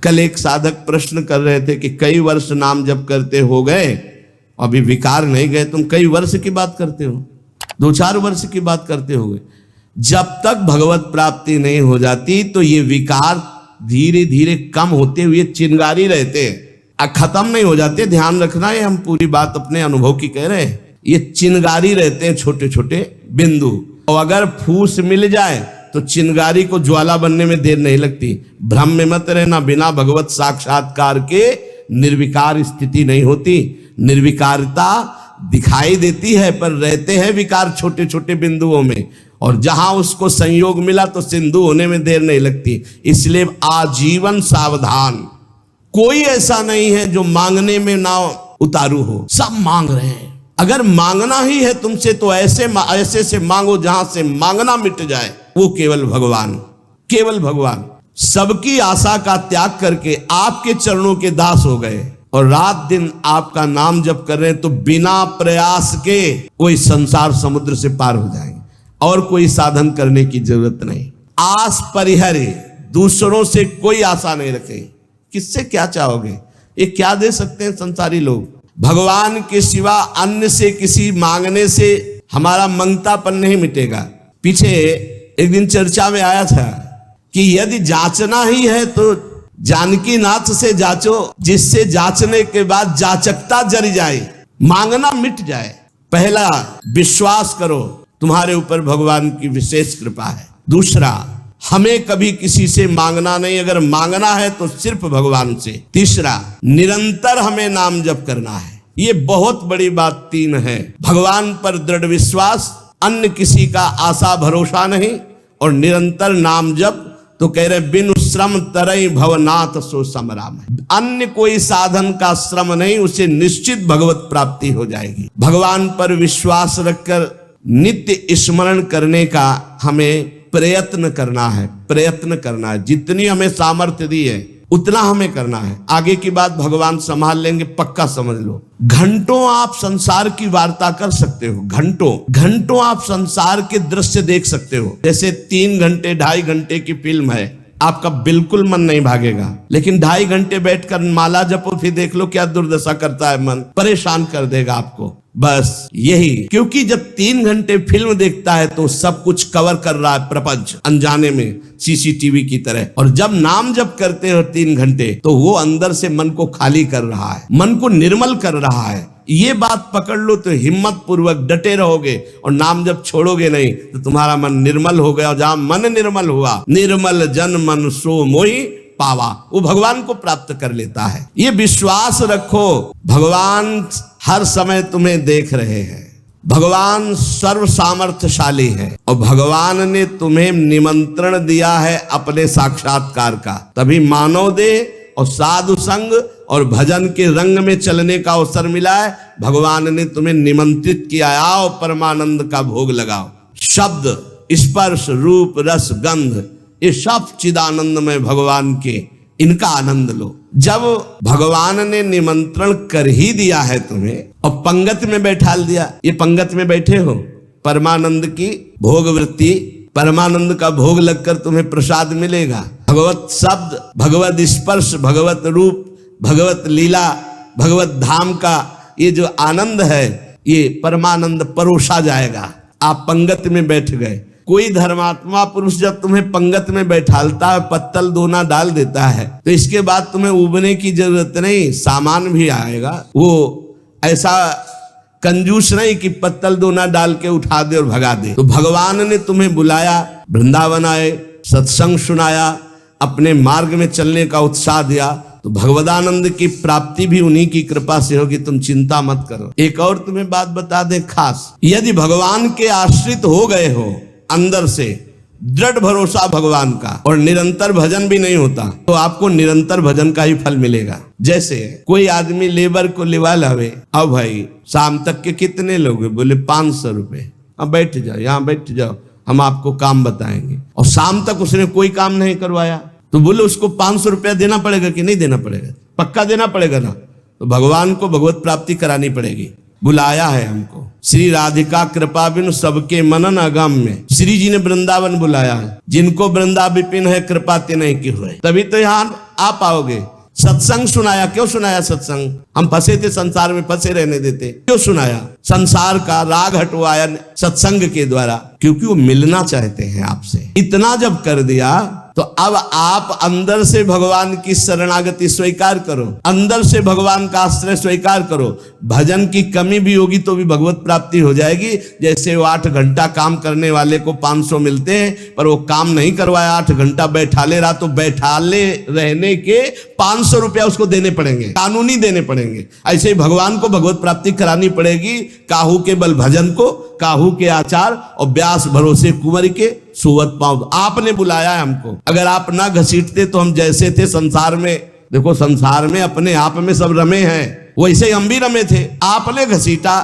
कल एक साधक प्रश्न कर रहे थे कि कई वर्ष नाम जप करते हो गए, अभी विकार नहीं गए, तुम कई वर्ष की बात करते हो, 2-4 वर्ष की बात करते हो गए। जब तक भगवत प्राप्ति नहीं हो जाती तो ये विकार धीरे धीरे कम होते हुए चिंगारी रहते हैं, खत्म नहीं हो जाते। ध्यान रखना, ये हम पूरी बात अपने अनुभव की कह रहे हैं। ये चिंगारी रहते हैं, छोटे छोटे बिंदु, और अगर फूस मिल जाए तो चिंगारी को ज्वाला बनने में देर नहीं लगती। भ्रम में मत रहना, बिना भगवत साक्षात्कार के निर्विकार स्थिति नहीं होती। निर्विकारता दिखाई देती है पर रहते हैं विकार छोटे छोटे बिंदुओं में, और जहां उसको संयोग मिला तो सिंधु होने में देर नहीं लगती। इसलिए आजीवन सावधान। कोई ऐसा नहीं है जो मांगने में ना उतारू हो, सब मांग रहे हैं। अगर मांगना ही है तुमसे तो ऐसे से मांगो जहां से मांगना मिट जाए, वो केवल भगवान, केवल भगवान। सबकी आशा का त्याग करके आपके चरणों के दास हो गए और रात दिन आपका नाम जप कर रहे हैं, तो बिना प्रयास के कोई संसार समुद्र से पार हो जाएंगे, और कोई साधन करने की जरूरत नहीं। आस परिहरे, दूसरों से कोई आशा नहीं रखें। किससे क्या चाहोगे? ये क्या दे सकते हैं संसारी लोग? भगवान के सिवा अन्य से किसी मांगने से हमारा मंगतापन नहीं मिटेगा। पीछे एक दिन चर्चा में आया था कि यदि जांचना ही है तो जानकी नाथ से जांचो, जिससे जांचने के बाद जाचकता जर जाए, मांगना मिट जाए। पहला, विश्वास करो तुम्हारे ऊपर भगवान की विशेष कृपा है। दूसरा, हमें कभी किसी से मांगना नहीं, अगर मांगना है तो सिर्फ भगवान से। तीसरा, निरंतर हमें नाम जप करना है। ये बहुत बड़ी बात 3 है। भगवान पर दृढ़ विश्वास, अन्य किसी का आशा भरोसा नहीं, और निरंतर नाम जप। तो कह रहे बिनु श्रम तरई भवनाथ सो समराम। अन्य कोई साधन का श्रम नहीं, उसे निश्चित भगवत प्राप्ति हो जाएगी। भगवान पर विश्वास रखकर नित्य स्मरण करने का हमें प्रयत्न करना है, प्रयत्न करना है। जितनी हमें सामर्थ्य दी है उतना हमें करना है। आगे की बात भगवान संभाल लेंगे, पक्का समझ लो। घंटों आप संसार की वार्ता कर सकते हो, घंटों आप संसार के दृश्य देख सकते हो। जैसे 3 घंटे 2.5 घंटे की फिल्म है, आपका बिल्कुल मन नहीं भागेगा। लेकिन 2.5 घंटे बैठकर माला जपो, फिर देख लो क्या दुर्दशा करता है मन, परेशान कर देगा आपको। बस यही, क्योंकि जब 3 घंटे फिल्म देखता है तो सब कुछ कवर कर रहा है प्रपंच, अनजाने में सीसीटीवी की तरह। और जब नाम जप करते हो 3 घंटे तो वो अंदर से मन को खाली कर रहा है, मन को निर्मल कर रहा है। ये बात पकड़ लो तो हिम्मत पूर्वक डटे रहोगे, और नाम जब छोड़ोगे नहीं तो तुम्हारा मन निर्मल हो गया। और जहां मन निर्मल हुआ, निर्मल जन मन सो मोहि पावा, वो भगवान को प्राप्त कर लेता है। ये विश्वास रखो, भगवान हर समय तुम्हें देख रहे हैं। भगवान सर्व सामर्थ्यशाली है, और भगवान ने तुम्हें निमंत्रण दिया है अपने साक्षात्कार का। तभी मानव देह और साधु संग और भजन के रंग में चलने का अवसर मिला है। भगवान ने तुम्हें निमंत्रित किया, आओ परमानंद का भोग लगाओ। शब्द, स्पर्श, रूप, रस, गंध, ये सब चिदानंद में भगवान के, इनका आनंद लो। जब भगवान ने निमंत्रण कर ही दिया है तुम्हें और पंगत में बैठा दिया, ये पंगत में बैठे हो, परमानंद की भोग वृत्ति, परमानंद का भोग लगकर तुम्हें प्रसाद मिलेगा। भगवत शब्द, भगवत स्पर्श, भगवत रूप, भगवत लीला, भगवत धाम का ये जो आनंद है, ये परमानंद परोसा जाएगा। आप पंगत में बैठ गए। कोई धर्मात्मा पुरुष जब तुम्हें पंगत में बैठालता है, पत्तल दोना डाल देता है, तो इसके बाद तुम्हें उबने की जरूरत नहीं, सामान भी आएगा। वो ऐसा कंजूस नहीं कि पत्तल दोना डाल के उठा दे और भगा दे। तो भगवान ने तुम्हें बुलाया, वृंदावन आए, सत्संग सुनाया, अपने मार्ग में चलने का उत्साह दिया, तो भगवदानंद की प्राप्ति भी उन्हीं की कृपा से होगी। तुम चिंता मत करो। एक और तुम्हें बात बता दे खास, यदि भगवान के आश्रित हो गए हो, अंदर से दृढ़ भरोसा भगवान का, और निरंतर भजन भी नहीं होता, तो आपको निरंतर भजन का ही फल मिलेगा। जैसे कोई आदमी लेबर को लिवा लावे, अब भाई शाम तक के कितने लोग, बोले 500 रुपए, अब बैठ जाओ, यहाँ बैठ जाओ, हम आपको काम बताएंगे। और शाम तक उसने कोई काम नहीं करवाया, तो बोले उसको 500 रुपया देना पड़ेगा कि नहीं देना पड़ेगा? पक्का देना पड़ेगा ना। तो भगवान को भगवत प्राप्ति करानी पड़ेगी। बुलाया है हमको। श्री राधिका कृपा बिनु सबके मनन अगम्य, श्री जी ने वृंदावन बुलाया है। जिनको वृंदा विपिन है कृपा तिन्हीं की हुए, तभी तो यहाँ आ पाओगे। सत्संग सुनाया, क्यों सुनाया सत्संग? हम फंसे थे संसार में, फंसे रहने देते, क्यों सुनाया? संसार का राग हटवाया सत्संग के द्वारा, क्योंकि वो मिलना चाहते हैं आपसे। इतना जब कर दिया तो अब आप अंदर से भगवान की शरणागति स्वीकार करो, अंदर से भगवान का आश्रय स्वीकार करो। भजन की कमी भी होगी तो भी भगवत प्राप्ति हो जाएगी। जैसे वो 8 घंटा काम करने वाले को 500 मिलते हैं, पर वो काम नहीं करवाया, 8 घंटा बैठाले रहा, तो बैठाले रहने के 500 रुपया उसको देने पड़ेंगे, कानूनी देने पड़ेंगे। ऐसे ही भगवान को भगवत प्राप्ति करानी पड़ेगी। काहू के बल भजन को, काहू के आचार और व्यास भरोसे कुंवर के सुवत पाँव। आपने बुलाया है हमको, अगर आप ना घसीटते तो हम जैसे थे संसार में, देखो संसार में अपने आप में सब रमे हैं, वैसे ही हम भी रमे थे। आपने घसीटा,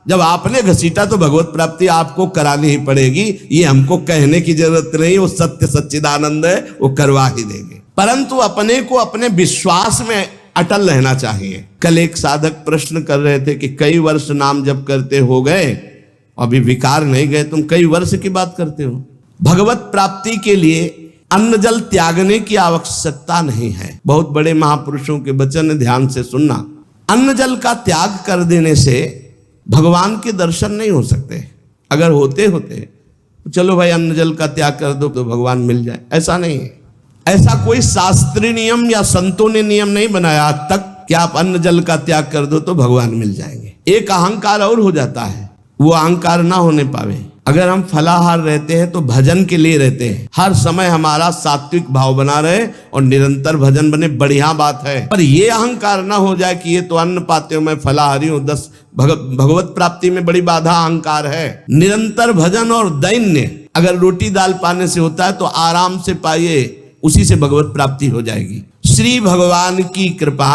जब आपने घसीटा तो भगवत प्राप्ति आपको करानी ही पड़ेगी। ये हमको कहने की जरूरत नहीं, वो सत्य सच्चिदानंद है, वो करवा ही देंगे। परंतु अपने को अपने विश्वास में अटल रहना चाहिए। कल एक साधक प्रश्न कर रहे थे कि कई वर्ष नाम जप करते हो गए, अभी विकार नहीं गए, तुम कई वर्ष की बात करते हो। भगवत प्राप्ति के लिए अन्न जल त्यागने की आवश्यकता नहीं है। बहुत बड़े महापुरुषों के वचन ध्यान से सुनना। अन्न जल का त्याग कर देने से भगवान के दर्शन नहीं हो सकते। अगर होते तो चलो भाई अन्न जल का त्याग कर दो तो भगवान मिल जाए, ऐसा नहीं है। ऐसा कोई शास्त्रीय नियम या संतों ने नियम नहीं बनाया आज तक कि आप अन्न जल का त्याग कर दो तो भगवान मिल जाएंगे। एक अहंकार और हो जाता है, वो अहंकार ना होने पावे। अगर हम फलाहार रहते हैं तो भजन के लिए रहते हैं, हर समय हमारा सात्विक भाव बना रहे और निरंतर भजन बने, बढ़िया बात है। पर ये अहंकार ना हो जाए कि ये तो अन्न पाते हो, मैं फलाहारी हूँ, 10 भगवत प्राप्ति में बड़ी बाधा अहंकार है। निरंतर भजन और दैन्य, अगर रोटी दाल पाने से होता है तो आराम से पाइए, उसी से भगवत प्राप्ति हो जाएगी। श्री भगवान की कृपा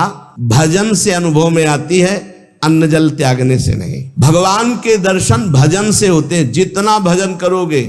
भजन से अनुभव में आती है, अन्न जल त्यागने से नहीं। भगवान के दर्शन भजन से होते हैं। जितना भजन करोगे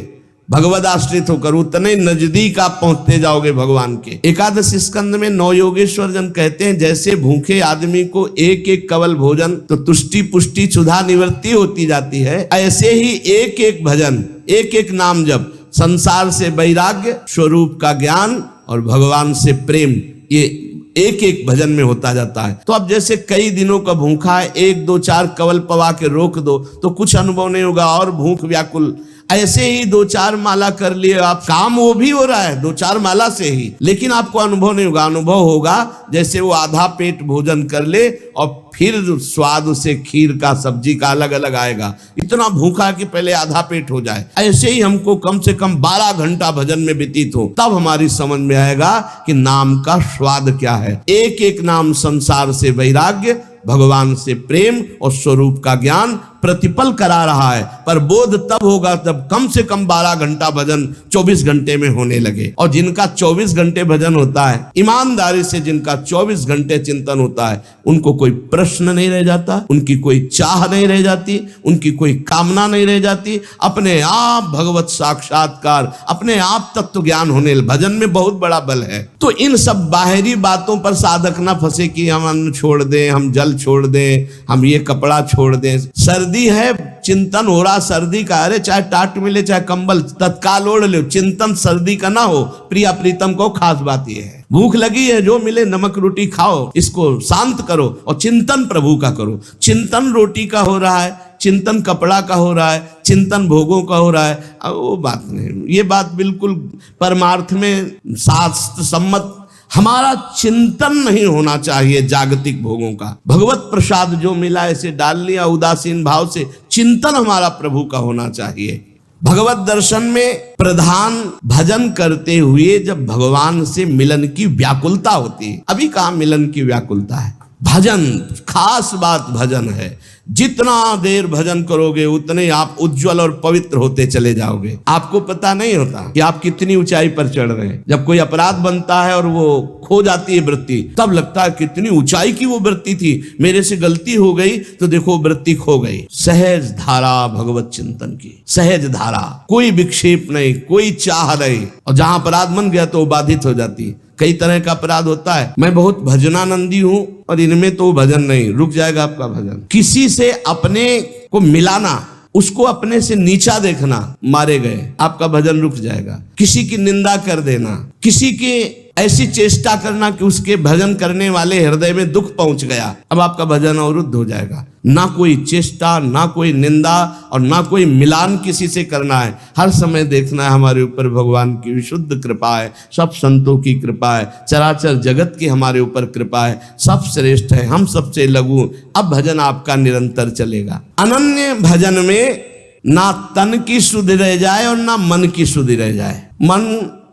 भगवद आश्रित होकर, उतने नजदीक आप पहुंचते जाओगे भगवान के। एकादश स्कंद में 9 योगेश्वर जन कहते हैं, जैसे भूखे आदमी को एक एक कवल भोजन तो तुष्टि पुष्टि क्षुधा निवृत्ति होती जाती है, ऐसे ही एक एक भजन, एक एक नाम जप संसार से वैराग्य, स्वरूप का ज्ञान और भगवान से प्रेम, ये एक एक भजन में होता जाता है। तो अब जैसे कई दिनों का भूखा है, 1 2 4 कवल पवा के रोक दो तो कुछ अनुभव नहीं होगा और भूख व्याकुल। ऐसे ही 2 4 माला कर लिए आप, काम वो भी हो रहा है 2 4 माला से ही, लेकिन आपको अनुभव नहीं होगा। अनुभव होगा जैसे वो आधा पेट भोजन कर ले और फिर स्वाद उसे खीर का सब्जी का अलग अलग आएगा, इतना भूखा कि पहले आधा पेट हो जाए। ऐसे ही हमको कम से कम 12 घंटा भजन में व्यतीत हो, तब हमारी समझ में आएगा कि नाम का स्वाद क्या है। एक एक नाम संसार से वैराग्य, भगवान से प्रेम और स्वरूप का ज्ञान प्रतिपल करा रहा है। पर बोध तब होगा जब कम से कम 12 घंटा भजन 24 घंटे में होने लगे। और जिनका 24 घंटे भजन होता है, ईमानदारी से जिनका 24 घंटे चिंतन होता है, उनको कोई प्रश्न नहीं रह जाता, उनकी कोई चाह नहीं रह जाती, उनकी कोई कामना नहीं रह जाती। अपने आप भगवत साक्षात्कार, अपने आप तत्व ज्ञान होने, भजन में बहुत बड़ा बल है। तो इन सब बाहरी बातों पर साधक ना फंसे कि हम अन्न छोड़ दें, हम जल छोड़ दें, हम ये कपड़ा छोड़ दें। सर्दी है, चिंतन हो रहा सर्दी का, अरे चाहे टाट मिले चाहे कंबल तत्काल ओढ़ लो, चिंतन सर्दी का ना हो। प्रिया प्रीतम को खास बात यह है, भूख लगी है जो मिले नमक रोटी खाओ, इसको शांत करो और चिंतन प्रभु का करो। चिंतन रोटी का हो रहा है, चिंतन कपड़ा का हो रहा है, चिंतन भोगों का हो रहा है, वो बात नहीं। ये बात बिल्कुल परमार्थ में शास्त्र सम्मत, हमारा चिंतन नहीं होना चाहिए जागतिक भोगों का। भगवत प्रसाद जो मिला ऐसे डाल लिया उदासीन भाव से, चिंतन हमारा प्रभु का होना चाहिए। भगवत दर्शन में प्रधान भजन करते हुए जब भगवान से मिलन की व्याकुलता होती है। अभी कहाँ मिलन की व्याकुलता है? भजन, खास बात भजन है। जितना देर भजन करोगे उतने आप उज्जवल और पवित्र होते चले जाओगे। आपको पता नहीं होता कि आप कितनी ऊंचाई पर चढ़ रहे हैं। जब कोई अपराध बनता है और वो खो जाती है वृत्ति, तब लगता है कितनी ऊंचाई की वो वृत्ति थी, मेरे से गलती हो गई तो देखो वृत्ति खो गई। सहज धारा भगवत चिंतन की, सहज धारा, कोई विक्षेप नहीं, कोई चाह नहीं। और जहां अपराध बन गया तो वो बाधित हो जाती है। कई तरह का अपराध होता है। मैं बहुत भजनानंदी हूं और इनमें तो भजन नहीं, रुक जाएगा आपका भजन। किसी से अपने को मिलाना, उसको अपने से नीचा देखना, मारे गए, आपका भजन रुक जाएगा। किसी की निंदा कर देना, किसी की ऐसी चेष्टा करना कि उसके भजन करने वाले हृदय में दुख पहुंच गया, अब आपका भजन अवरुद्ध हो जाएगा। ना कोई चेष्टा, ना कोई निंदा और ना कोई मिलान किसी से करना है। हर समय देखना है हमारे ऊपर भगवान की विशुद्ध कृपा है, सब संतों की कृपा है, चराचर जगत की हमारे ऊपर कृपा है, सब श्रेष्ठ है, हम सबसे लघु। अब भजन आपका निरंतर चलेगा। अनन्य भजन में ना तन की शुद्धि रह जाए और ना मन की शुद्धि रह जाए। मन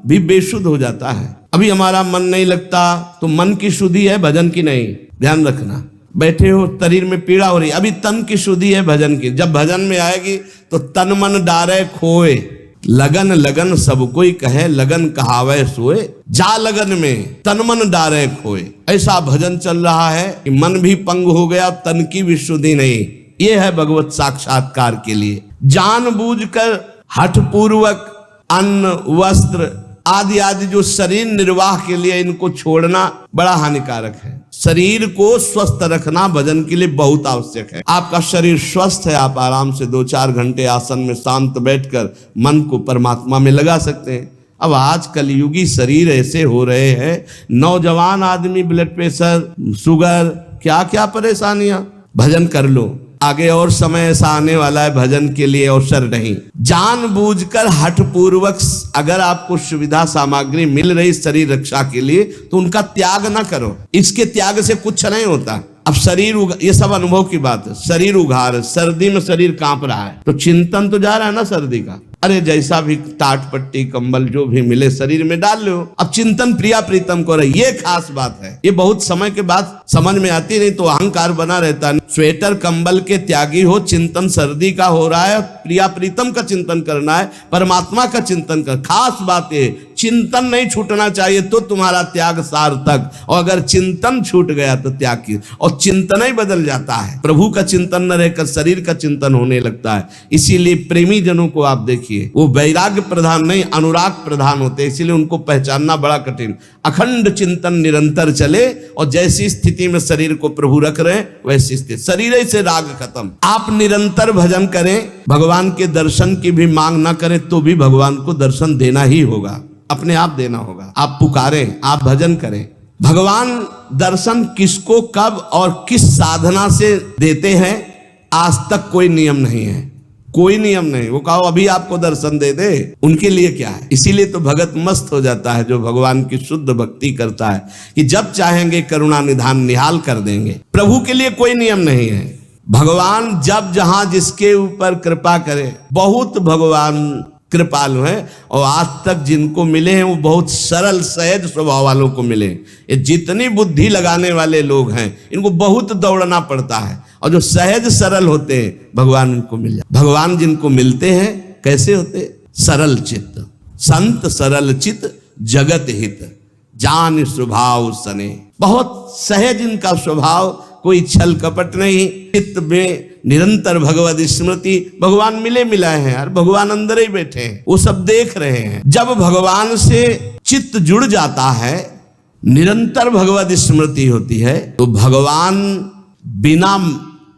भी बेशुद्ध हो जाता है। अभी हमारा मन नहीं लगता तो मन की शुद्धि है, भजन की नहीं, ध्यान रखना। बैठे हो, शरीर में पीड़ा हो रही, अभी तन की शुद्धि है, भजन की। जब भजन में आएगी तो तन मन डारे खोए, लगन लगन सब कोई कहे, लगन कहावे सोए, जा लगन में तन मन डारे खोए। ऐसा भजन चल रहा है कि मन भी पंग हो गया, तन की भी शुद्धि नहीं। ये है भगवत साक्षात्कार के लिए। जानबूझकर हठ पूर्वक अन्न वस्त्र आदि आदि जो शरीर निर्वाह के लिए इनको छोड़ना बड़ा हानिकारक है। शरीर को स्वस्थ रखना भजन के लिए बहुत आवश्यक है। आपका शरीर स्वस्थ है, आप आराम से 2-4 घंटे आसन में शांत बैठकर मन को परमात्मा में लगा सकते हैं। अब आज कलयुगी शरीर ऐसे हो रहे हैं, नौजवान आदमी ब्लड प्रेशर, शुगर, क्या क्या परेशानियां। भजन कर लो, आगे और समय ऐसा आने वाला है भजन के लिए अवसर नहीं। जानबूझकर हठपूर्वक अगर आपको सुविधा सामग्री मिल रही शरीर रक्षा के लिए तो उनका त्याग ना करो। इसके त्याग से कुछ नहीं होता। अब शरीर ये सब अनुभव की बात है। शरीर उघार, सर्दी में शरीर कांप रहा है तो चिंतन तो जा रहा है ना सर्दी का। अरे जैसा भी टाट पट्टी कंबल जो भी मिले शरीर में डाल लो। अब चिंतन प्रिया प्रीतम को रहे, ये खास बात है। ये बहुत समय के बाद समझ में आती, नहीं तो अहंकार बना रहता है। स्वेटर कंबल के त्यागी हो, चिंतन सर्दी का हो रहा है, प्रिया प्रीतम का चिंतन करना है, परमात्मा का चिंतन कर। खास बात है चिंतन नहीं छूटना चाहिए तो तुम्हारा त्याग सार्थक, और अगर चिंतन छूट गया तो त्याग की, और चिंतन ही बदल जाता है। प्रभु का चिंतन न रहकर शरीर का चिंतन होने लगता है। इसीलिए प्रेमी जनों को आप देखिए, वो वैराग्य प्रधान नहीं अनुराग प्रधान होते, इसीलिए उनको पहचानना बड़ा कठिन। अखंड चिंतन निरंतर चले और जैसी स्थिति में शरीर को प्रभु रख रहे हैं वैसी स्थिति, शरीर से राग खत्म। आप निरंतर भजन करें, भगवान के दर्शन की भी मांग ना करें तो भी भगवान को दर्शन देना ही होगा, अपने आप देना होगा। आप पुकारें, आप भजन करें। भगवान दर्शन किसको कब और किस साधना से देते हैं आज तक कोई नियम नहीं है, कोई नियम नहीं। वो कहो अभी आपको दर्शन दे दे, उनके लिए क्या है। इसीलिए तो भगत मस्त हो जाता है जो भगवान की शुद्ध भक्ति करता है कि जब चाहेंगे करुणा निधान निहाल कर देंगे। प्रभु के लिए कोई नियम नहीं है। भगवान जब जहां जिसके ऊपर कृपा करे, बहुत भगवान कृपालु है और आज तक जिनको मिले हैं वो बहुत सरल सहज स्वभाव वालों को मिले। ये जितनी बुद्धि लगाने वाले लोग हैं इनको बहुत दौड़ना पड़ता है, और जो सहज सरल होते हैं भगवान उनको मिल जाते। भगवान जिनको मिलते हैं कैसे होते? सरल चित्त, संत सरल चित्त जगत हित, जान स्वभाव सने। बहुत सहज इनका स्वभाव, कोई छल कपट नहीं, चित्त में निरंतर भगवत स्मृति। भगवान मिले मिलाए हैं यार, भगवान अंदर ही बैठे हैं, वो सब देख रहे हैं। जब भगवान से चित्त जुड़ जाता है, निरंतर भगवत स्मृति होती है, तो भगवान बिना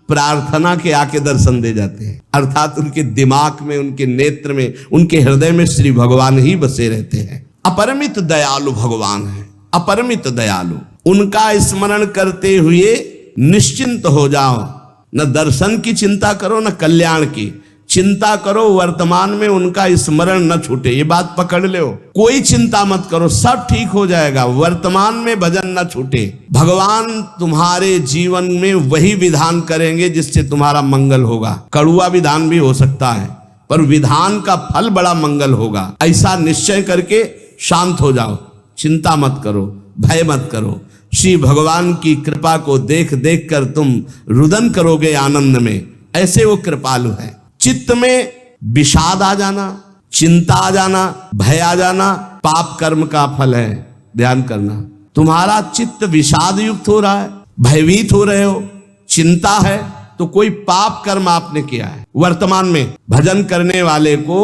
प्रार्थना के आके दर्शन दे जाते हैं। अर्थात उनके दिमाग में, उनके नेत्र में, उनके हृदय में श्री भगवान ही बसे रहते हैं। अपरिमित दयालु भगवान है, अपरिमित दयालु। उनका स्मरण करते हुए निश्चिंत हो जाओ, न दर्शन की चिंता करो न कल्याण की चिंता करो। वर्तमान में उनका स्मरण न छूटे, ये बात पकड़ लो। कोई चिंता मत करो, सब ठीक हो जाएगा। वर्तमान में भजन न छूटे। भगवान तुम्हारे जीवन में वही विधान करेंगे जिससे तुम्हारा मंगल होगा। कड़ुआ विधान भी हो सकता है पर विधान का फल बड़ा मंगल होगा। ऐसा निश्चय करके शांत हो जाओ, चिंता मत करो, भय मत करो। श्री भगवान की कृपा को देख देख कर तुम रुदन करोगे आनंद में। ऐसे वो कृपालु है। चित्त में विषाद आ जाना, चिंता आ जाना, भय आ जाना पाप कर्म का फल है। ध्यान करना, तुम्हारा चित्त विषाद युक्त हो रहा है, भयभीत हो रहे हो, चिंता है, तो कोई पाप कर्म आपने किया है। वर्तमान में भजन करने वाले को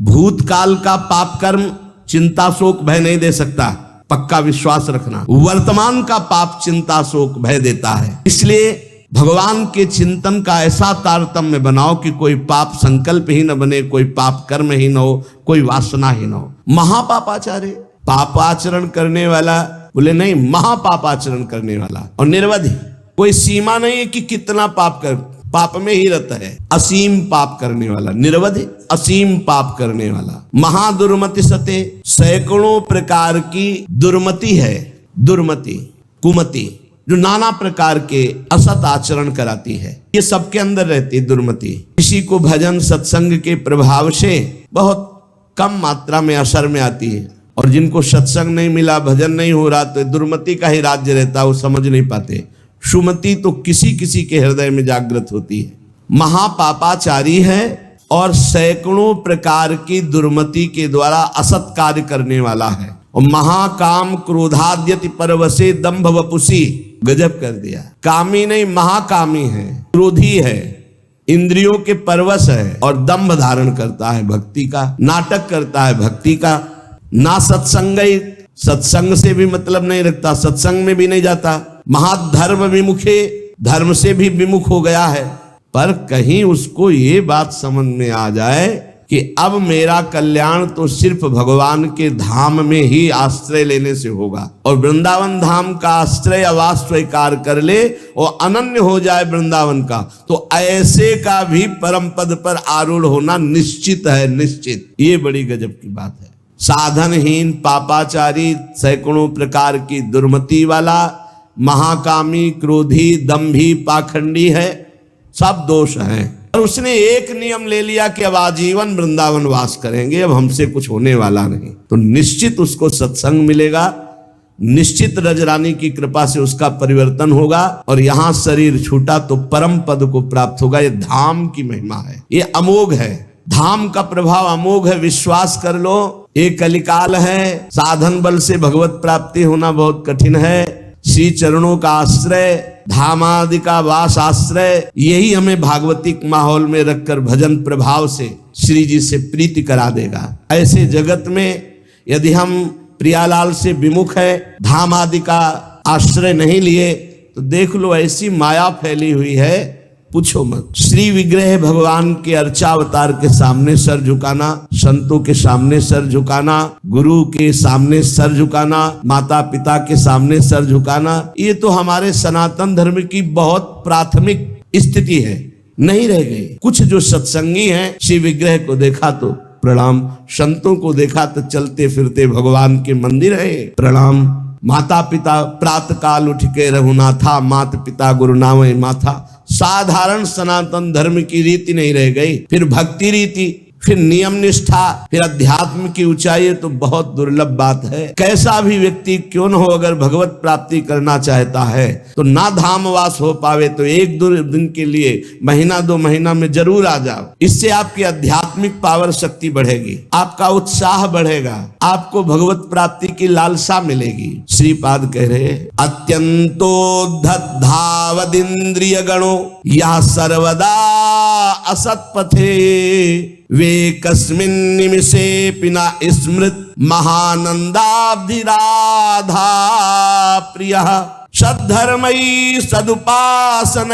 भूतकाल का पाप कर्म चिंता शोक भय नहीं दे सकता। पक्का विश्वास रखना। वर्तमान का पाप चिंता शोक भय देता है, इसलिए भगवान के चिंतन का ऐसा तारतम्य बनाओ कि कोई पाप संकल्प ही न बने, कोई पाप कर्म ही न हो, कोई वासना ही न हो। महापापाचार्य, पापाचरण करने वाला, बोले नहीं, महापापाचरण करने वाला और निर्वधि, कोई सीमा नहीं है कि कितना पाप कर, पाप में ही रहता है। असीम पाप करने वाला, निर्वधि असीम पाप करने वाला। महादुर्मति सते, सैकड़ों प्रकार की दुर्मति है, दुर्मति कुमति, जो नाना प्रकार के असत आचरण कराती है, ये सबके अंदर रहती है दुर्मति। किसी को भजन सत्संग के प्रभाव से बहुत कम मात्रा में असर में आती है, और जिनको सत्संग नहीं मिला, भजन नहीं हो रहा, तो दुर्मति का ही राज्य रहता है, वो समझ नहीं पाते। सुमति तो किसी किसी के हृदय में जागृत होती है। महापापाचारी है और सैकड़ों प्रकार की दुर्मति के द्वारा असत कार्य करने वाला है। और महाकाम क्रोधाद्यति परवसे दंभ वपुसी, गजब कर दिया। कामी नहीं, महाकामी है, क्रोधी है, इंद्रियों के परवश है और दंभ धारण करता है भक्ति का, नाटक करता है भक्ति का। ना सत्संग, सत्संग से भी मतलब नहीं रखता, सत्संग में भी नहीं जाता। महाधर्म विमुखे, धर्म से भी विमुख हो गया है। पर कहीं उसको ये बात समझ में आ जाए कि अब मेरा कल्याण तो सिर्फ भगवान के धाम में ही आश्रय लेने से होगा, और वृंदावन धाम का आश्रय आवास स्वीकार कर ले और अनन्य हो जाए वृंदावन का, तो ऐसे का भी परम पद पर आरूढ़ होना निश्चित है, निश्चित। ये बड़ी गजब की बात है। साधनहीन, पापाचारी, सैकड़ों प्रकार की दुर्मति वाला, महाकामी, क्रोधी, दंभी, पाखंडी है, सब दोष हैं। और उसने एक नियम ले लिया कि अब आजीवन वृंदावन वास करेंगे, अब हमसे कुछ होने वाला नहीं, तो निश्चित उसको सत्संग मिलेगा, निश्चित रजरानी की कृपा से उसका परिवर्तन होगा, और यहां शरीर छूटा तो परम पद को प्राप्त होगा। ये धाम की महिमा है, ये अमोघ है, धाम का प्रभाव अमोघ है, विश्वास कर लो। ये कलिकाल है, साधन बल से भगवत प्राप्ति होना बहुत कठिन है। श्री चरणों का आश्रय, धामादि का वास आश्रय, यही हमें भागवतिक माहौल में रखकर भजन प्रभाव से श्री जी से प्रीति करा देगा। ऐसे जगत में यदि हम प्रियालाल से विमुख है, धाम आदि का आश्रय नहीं लिए, तो देख लो ऐसी माया फैली हुई है, पूछो मत। श्री विग्रह भगवान के अर्चावतार के सामने सर झुकाना, संतों के सामने सर झुकाना, गुरु के सामने सर झुकाना, माता पिता के सामने सर झुकाना, ये तो हमारे सनातन धर्म की बहुत प्राथमिक स्थिति है, नहीं रह गई। कुछ जो सत्संगी हैं, श्री विग्रह को देखा तो प्रणाम, संतों को देखा तो चलते फिरते भगवान के मंदिर है, प्रणाम। माता पिता प्रातः काल उठ के रघुनाथा, मात पिता गुरु नाम माथा। साधारण सनातन धर्म की रीति नहीं रह गई, फिर भक्ति रीति, फिर नियम निष्ठा, फिर अध्यात्म की ऊंचाई, तो बहुत दुर्लभ बात है। कैसा भी व्यक्ति क्यों न हो, अगर भगवत प्राप्ति करना चाहता है तो ना धामवास हो पावे तो एक दो दिन के लिए, महीना दो महीना में जरूर आ जाओ। इससे आपकी आध्यात्मिक पावर शक्ति बढ़ेगी, आपका उत्साह बढ़ेगा, आपको भगवत प्राप्ति की लालसा मिलेगी। श्रीपाद कह रहे, अत्यंतोद्धत धावदिंद्रिय गणो यह सर्वदा असत पथे, वे कस्मिन् निमिषे पिना स्मृत महानंदाब्धिराधा प्रियः, सद्धर्मैः सदुपासनैर्विरहितस्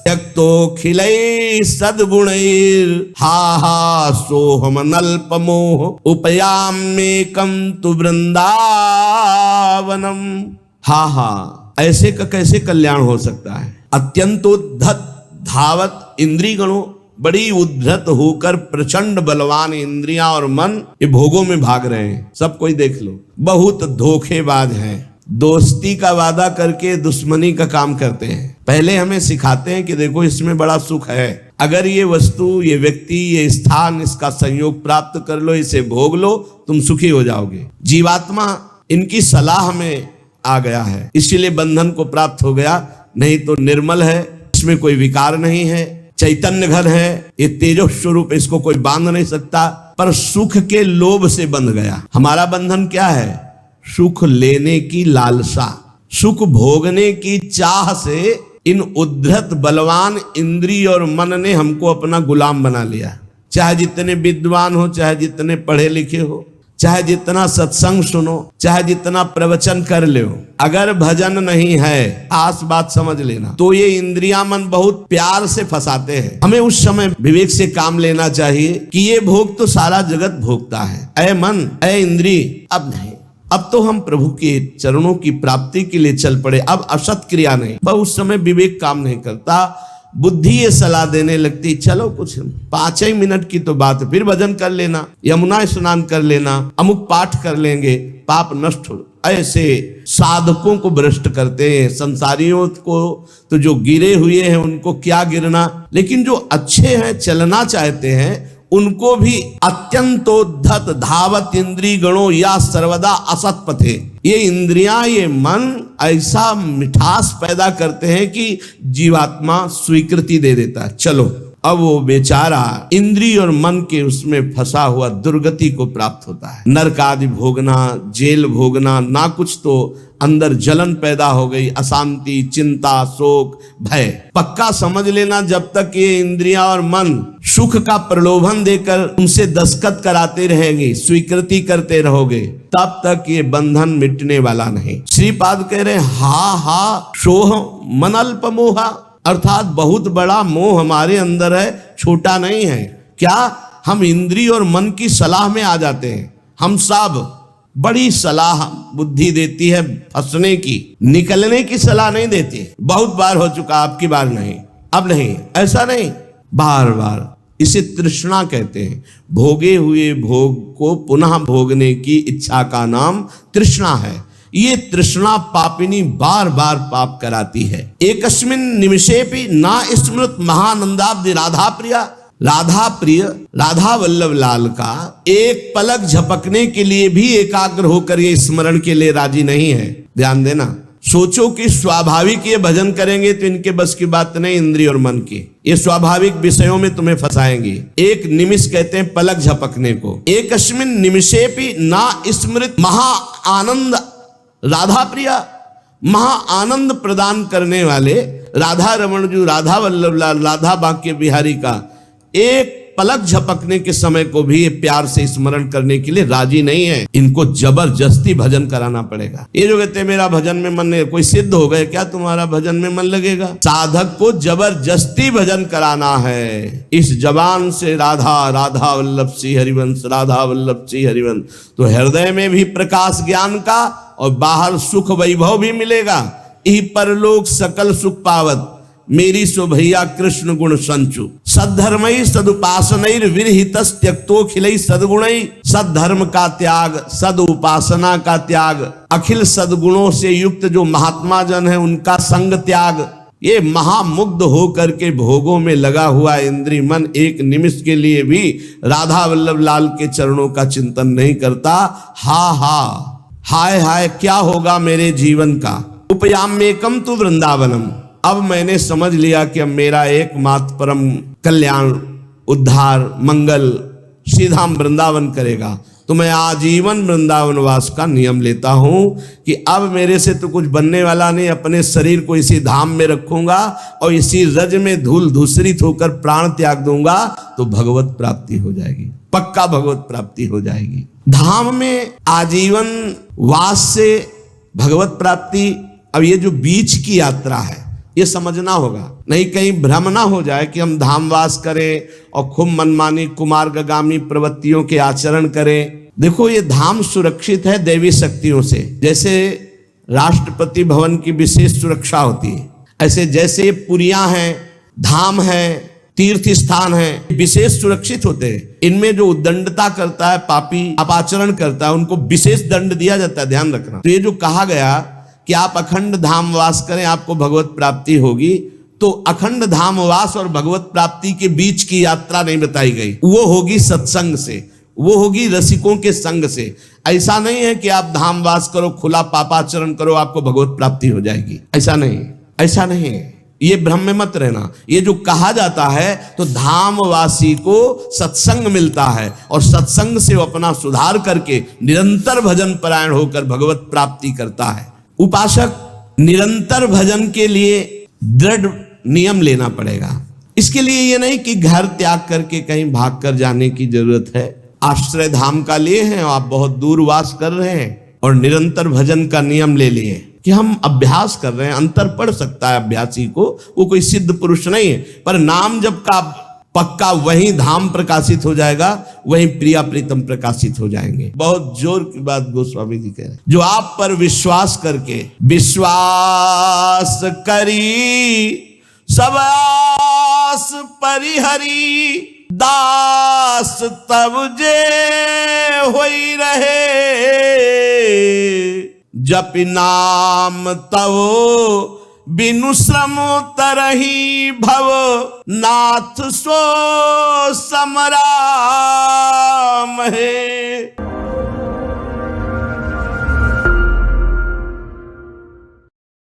त्यक्तोऽखिलैः सद्गुणैर्, हा हा सोऽहम् नल्पमोह उपयाम्येकं तु वृंदावनम। हा हा, ऐसे का कैसे कल्याण हो सकता है। अत्यंतोद्धत धावत इंद्रिय गणों, बड़ी उद्धत होकर प्रचंड बलवान इंद्रियां और मन ये भोगों में भाग रहे हैं। सब कोई देख लो, बहुत धोखेबाज हैं, दोस्ती का वादा करके दुश्मनी का काम करते हैं। पहले हमें सिखाते हैं कि देखो इसमें बड़ा सुख है, अगर ये वस्तु, ये व्यक्ति, ये स्थान, इसका संयोग प्राप्त कर लो, इसे भोग लो, तुम सुखी हो जाओगे। जीवात्मा इनकी सलाह में आ गया है, इसीलिए बंधन को प्राप्त हो गया। नहीं तो निर्मल है, इसमें कोई विकार नहीं है, चैतन्य घर है, ये तेजो स्वरूप, इसको कोई बांध नहीं सकता, पर सुख के लोभ से बंध गया। हमारा बंधन क्या है? सुख लेने की लालसा, सुख भोगने की चाह से इन उद्धत बलवान इंद्रिय और मन ने हमको अपना गुलाम बना लिया। चाहे जितने विद्वान हो, चाहे जितने पढ़े लिखे हो, चाहे जितना सत्संग सुनो, चाहे जितना प्रवचन कर लो, अगर भजन नहीं है, आस बात समझ लेना, तो ये इंद्रियां मन बहुत प्यार से फंसाते हैं। हमें उस समय विवेक से काम लेना चाहिए कि ये भोग तो सारा जगत भोगता है, ऐ मन, ऐ इंद्री, अब नहीं, अब तो हम प्रभु के चरणों की प्राप्ति के लिए चल पड़े, अब असत क्रिया नहीं। वह उस समय विवेक काम नहीं करता, बुद्धि ये सलाह देने लगती, चलो कुछ 5 ही मिनट की तो बात है, फिर भजन कर लेना, यमुना स्नान कर लेना, अमुक पाठ कर लेंगे, पाप नष्ट हो। ऐसे साधकों को भ्रष्ट करते हैं। संसारियों को तो जो गिरे हुए हैं उनको क्या गिरना, लेकिन जो अच्छे हैं, चलना चाहते हैं, उनको भी अत्यंतोद्धत धावत इंद्री गणों या सर्वदा असत पथे। ये इंद्रियां, ये मन ऐसा मिठास पैदा करते हैं कि जीवात्मा स्वीकृति दे देता है, चलो। अब वो बेचारा इंद्रिय और मन के उसमें फंसा हुआ दुर्गति को प्राप्त होता है। नरक आदि भोगना, जेल भोगना, ना कुछ तो अंदर जलन पैदा हो गई, अशांति, चिंता, शोक, भय। पक्का समझ लेना, जब तक ये इंद्रियां और मन सुख का प्रलोभन देकर उनसे दस्तखत कराते रहेंगे, स्वीकृति करते रहोगे, तब तक ये बंधन मिटने वाला नहीं। श्रीपाद कह रहे, हा सोह मन अल्प मोहा, अर्थात बहुत बड़ा मोह हमारे अंदर है, छोटा नहीं है। क्या हम इंद्रिय और मन की सलाह में आ जाते हैं? हम सब बड़ी सलाह बुद्धि देती है फंसने की, निकलने की सलाह नहीं देती। बहुत बार हो चुका, आपकी बार नहीं, अब नहीं, ऐसा नहीं, बार बार। इसे तृष्णा कहते हैं। भोगे हुए भोग को पुनः भोगने की इच्छा का नाम तृष्णा है। ये तृष्णा पापिनी बार बार पाप कराती है। एकस्मिन निमिषेपि ना स्मृत महानंदाब्दि राधा प्रिया, राधा प्रिय राधा वल्लभ लाल का एक पलक झपकने के लिए भी एकाग्र होकर ये स्मरण के लिए राजी नहीं है। ध्यान देना, सोचो कि स्वाभाविक ये भजन करेंगे तो इनके बस की बात नहीं, इंद्रिय और मन की, ये स्वाभाविक विषयों में तुम्हें फंसाएंगे। एक निमिष कहते हैं पलक झपकने को। एकस्मिन निमिषेपि ना स्मृत महा आनंद राधा प्रिया, महा आनंद प्रदान करने वाले राधा रमण जी, राधा वल्लभ लाल, राधा बांके बिहारी का एक पलक झपकने के समय को भी ये प्यार से स्मरण करने के लिए राजी नहीं है। इनको जबरदस्ती भजन कराना पड़ेगा। ये जो कहते हैं मेरा भजन में मन नहीं, कोई सिद्ध हो गए क्या तुम्हारा भजन में मन लगेगा? साधक को जबरदस्ती भजन कराना है। इस जबान से राधा राधा वल्लभ श्री हरिवंश, राधा वल्लभ श्री हरिवंश, तो हृदय में भी प्रकाश ज्ञान का और बाहर सुख वैभव भी मिलेगा। यही परलोक सकल सुख पावत, मेरी सो भैया कृष्ण गुण संचु। सद्धर्मई सदुपासनैर विरहितस् त्यक्तो खिलई सद्गुणई, सद्धर्म का त्याग, सद उपासना का त्याग, अखिल सद्गुणों से युक्त जो महात्मा जन है उनका संग त्याग। ये महामुग्ध होकर के भोगों में लगा हुआ इंद्रिय मन एक निमिष के लिए भी राधा वल्लभ लाल के चरणों का चिंतन नहीं करता। हाय हाय क्या होगा मेरे जीवन का। उपयाम्येकम तु वृंदावनम, अब मैंने समझ लिया कि अब मेरा एकमात्र परम कल्याण, उद्धार, मंगल सीधा वृंदावन करेगा। तो मैं आजीवन वृंदावन वास का नियम लेता हूं कि अब मेरे से तो कुछ बनने वाला नहीं, अपने शरीर को इसी धाम में रखूंगा और इसी रज में धूल धूसरित होकर प्राण त्याग दूंगा, तो भगवत प्राप्ति हो जाएगी, पक्का भगवत प्राप्ति हो जाएगी। धाम में आजीवन वास से भगवत प्राप्ति। अब ये जो बीच की यात्रा है ये समझना होगा, नहीं कहीं भ्रम ना हो जाए कि हम धामवास करें और खूब मनमानी कुमार्गामी प्रवृत्तियों के आचरण करें। देखो ये धाम सुरक्षित है दैवी शक्तियों से। जैसे राष्ट्रपति भवन की विशेष सुरक्षा होती है, ऐसे जैसे पुरियां हैं, धाम है, तीर्थ स्थान है, विशेष सुरक्षित होते हैं। इनमें जो उद्दंडता करता है, पापी अपाचरण करता है, उनको विशेष दंड दिया जाता है, ध्यान रखना। तो ये जो कहा गया कि आप अखंड धाम वास करें आपको भगवत प्राप्ति होगी, तो अखंड धाम वास और भगवत प्राप्ति के बीच की यात्रा नहीं बताई गई। वो होगी सत्संग से, वो होगी रसिकों के संग से। ऐसा नहीं है कि आप धाम वास करो, खुला पापाचरण करो, आपको भगवत प्राप्ति हो जाएगी, ऐसा नहीं, ऐसा नहीं है। ये भ्रम में मत रहना। ये जो कहा जाता है तो धामवासी को सत्संग मिलता है और सत्संग से वो अपना सुधार करके निरंतर भजन परायण होकर भगवत प्राप्ति करता है। उपासक निरंतर भजन के लिए दृढ़ नियम लेना पड़ेगा। इसके लिए ये नहीं कि घर त्याग करके कहीं भाग कर जाने की जरूरत है। आश्रय धाम का लिए हैं, आप बहुत दूर वास कर रहे हैं और निरंतर भजन का नियम ले लिए कि हम अभ्यास कर रहे हैं। अंतर पड़ सकता है अभ्यासी को, वो कोई सिद्ध पुरुष नहीं है, पर नाम जप का पक्का वही धाम प्रकाशित हो जाएगा, वही प्रिया प्रीतम प्रकाशित हो जाएंगे। बहुत जोर की बात गोस्वामी जी कह रहे हैं। जो आप पर विश्वास करके, विश्वास करी सब आस परिहरी, दास तब जे होई रहे, जप नाम तव बिनु श्रम तरही भव, नाथ सो समराम है।